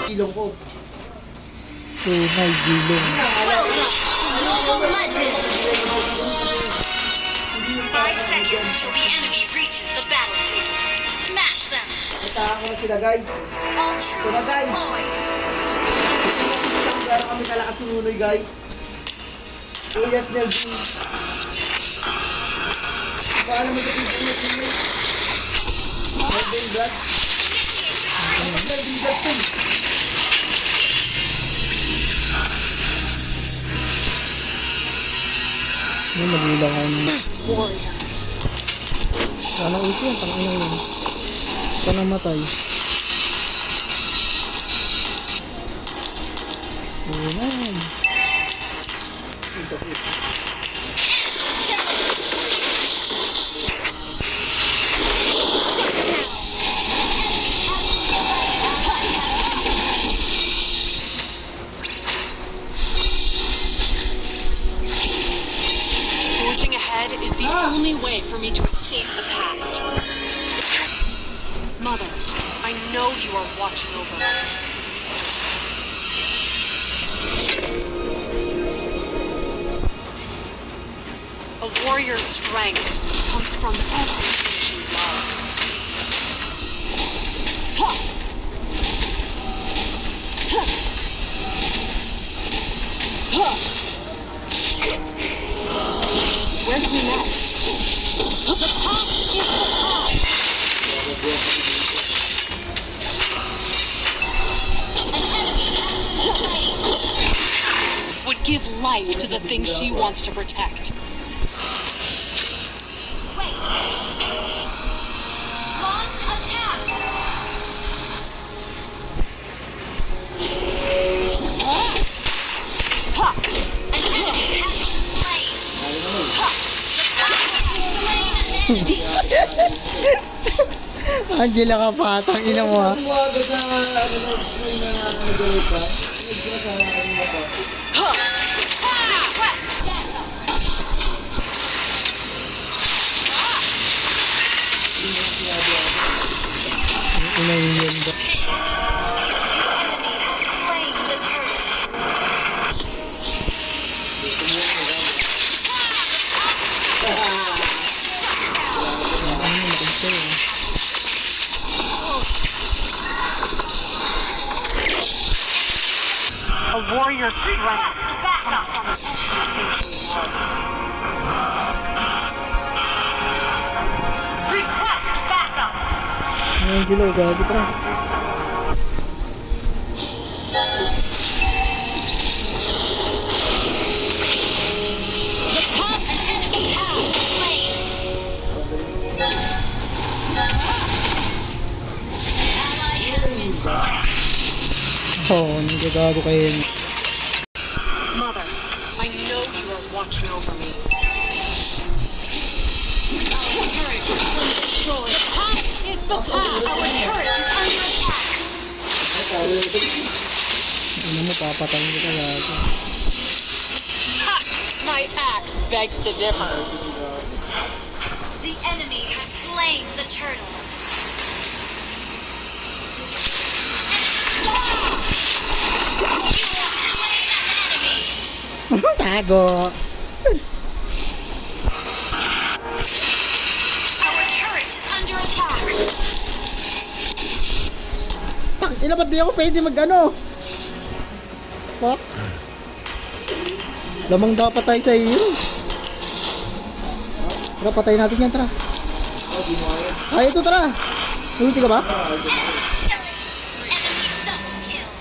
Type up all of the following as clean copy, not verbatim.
Ilong ko. Tunay gilong. 5 seconds till the enemy reaches the battlefield. Smash them! Natahan ko na sila guys. Ito na guys. Ito na gano'n kami kalakas sununoy guys. Oh yes, Nelvin. Paano mo ito pinag-pinag? Nelvin Brad. Nelvin Brad ko. Hindi, nagulang ako nung... Anong ito yan? Tangina yun. Ito namatay. Ayan. Forging ahead is the only way for me to escape the past. Mother, I know you are watching over us. A warrior's strength comes from everything she loves. Where's he next? The path is the path! Would give life to the thing she wants to protect. Wait! Launch attack! Ha! An enemy has been slain! Angela ka pa, tangina mo ha. Agad na nag-ulit pa. Nag-ulit na pa. Inayin yun ba? A warrior's strength comes from everything she loves. Request backup! Angela, gabi ka. The path an enemy has slain! Ally has been slain! Oo, nagagago kayo. Mother, I know you are watching over me. Our turret has been destroyed! The path is the path! Our turret is under attack! Ano mo, papatayin kita gago. Ha! My axe begs to differ. The enemy has slain the turtle! You have slain an enemy! Tago! Our turret is under attack! Tangina, ba't di ako pwede mag-ano? Fuck. Lamang dapat tayo sa iyo. Tara, patayin natin yan, tara. Ay, ito, tara. Ulti ka ba? Enemy double kill!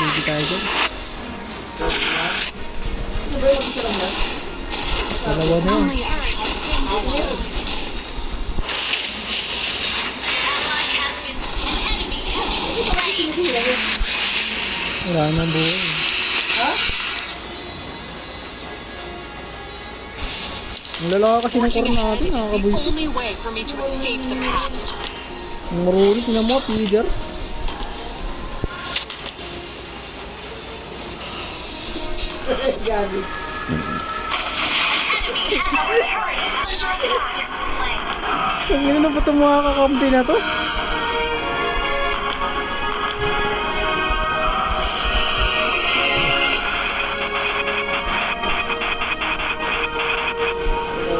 Hindi tayo dyan. Dalawa na yun. Ally has been an enemy has been slain! Wala nang buo. Ang lalaka kasi ng Forging karoon ahead natin, is the nakakabuisit. only way for me to escape the past. Ang marunong, tingnan mo, feeder. Gabi. Our turret is under attack! Slain! Ang ina na ba itong mga kakampi na to?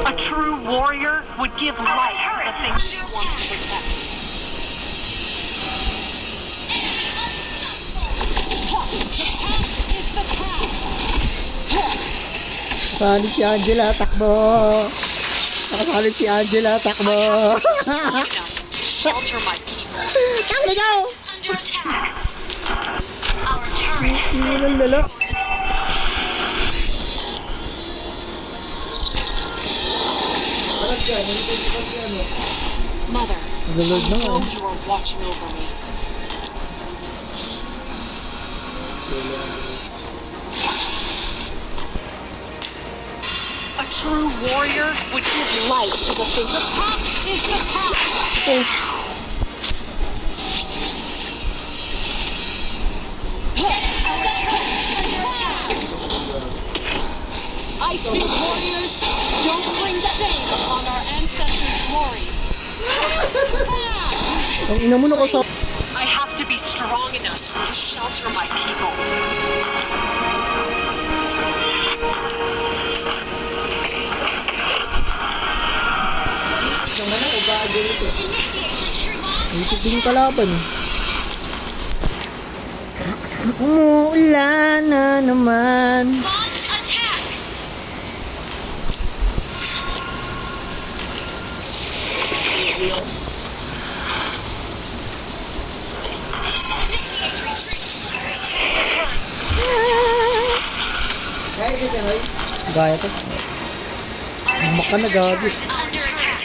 A true warrior would give life to the things she wants to protect. Nakasalit si Angela, takbo! Nakasalit si Angela, takbo! Shelter my people. Takbo go! Under attack. Our turret has Hindi been nang dala. Parang dyan, nandito kasi ano. Mother, Nag-load na nga. know you are watching over me. A true warrior would give life to the things. The past is the past. I speak warriors, don't bring shame upon our ancestors' glory. Ang ina mo na sa... I have to be strong enough to shelter my people. Isang ano, ubaga ito. Dito din yung kalaban. Umuulan na naman. Launch attack. Initiate retreat. Kaya kita, Noy. Gaya to. Maka na gabi. Is under attack.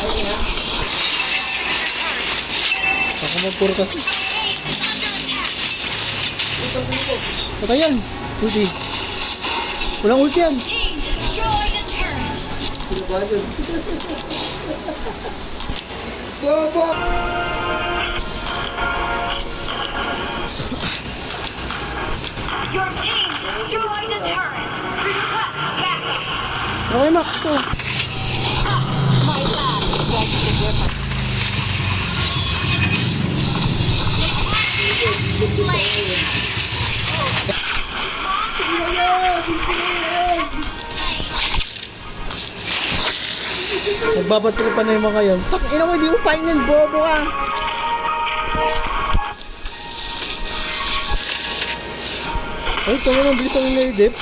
Ayun na. Ako magpurkas. Ito, ito. Patay yan. Ulti. Walang ulti yan. Team destroyed a turret. Sino ba yun? Go, go! Your team destroyed a turret. Request backup. Okay, Max to. My lab begs the difference. Nagbabatri pa na yung mga yun. Tak, ina mo, hindi mo pain yan, bobo ka. Ay, ito mo nang bilis ang naidip.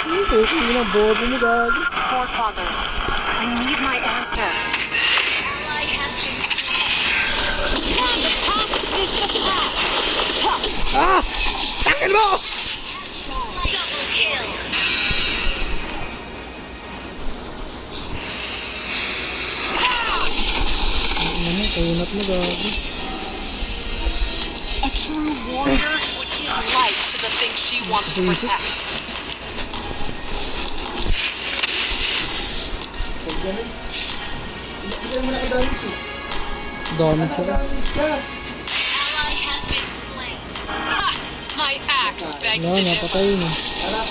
Ito, hindi na bobo mo gagi. Forefathers, I need my answer. Ally has been The past is the past. Ah! Tangin mo! double kill. Ano, kaunat mo gagi. A true warrior would give life to the things she wants to protect. Pag ganun. Hindi mo nakadamis eh. Dami siya. Nakadamis ka. Ally has been slain. Ha! My axe begs Wala, to differ. napatay na. Harap.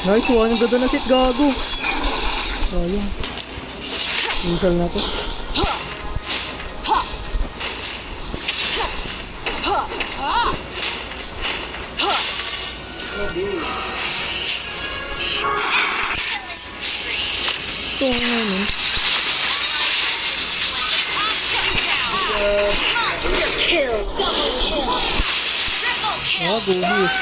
Nice one, ang ganda na sit, gago. Sayang. Insal na to. Ito, ano. Kill. Double kill. Triple kill. Ah, gubis.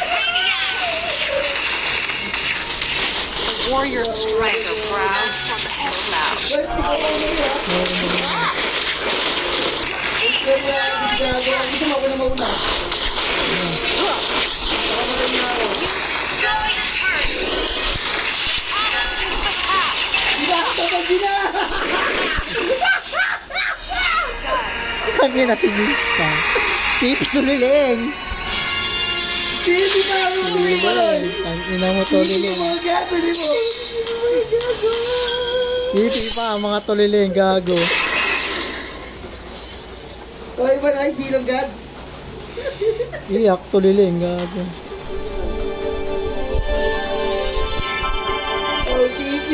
Warrior striker browse from the cloud. Ay, ikaw na yun ha. Kaya hindi ginagawa. Gusto mo ako na mauna. Baka magaling na ako. Destroy the turret. Hindi ako kapag na! Kanya na tinis ka. Tips uliling. Hindi na ako Hindi mo ba? Ang ina mo to Hindi liling. mo gago, hindi mo. Pipi pa, mga tuliling, gago. Okay ba na silong gods? Iyak, tuliling, gago. Oh, TV.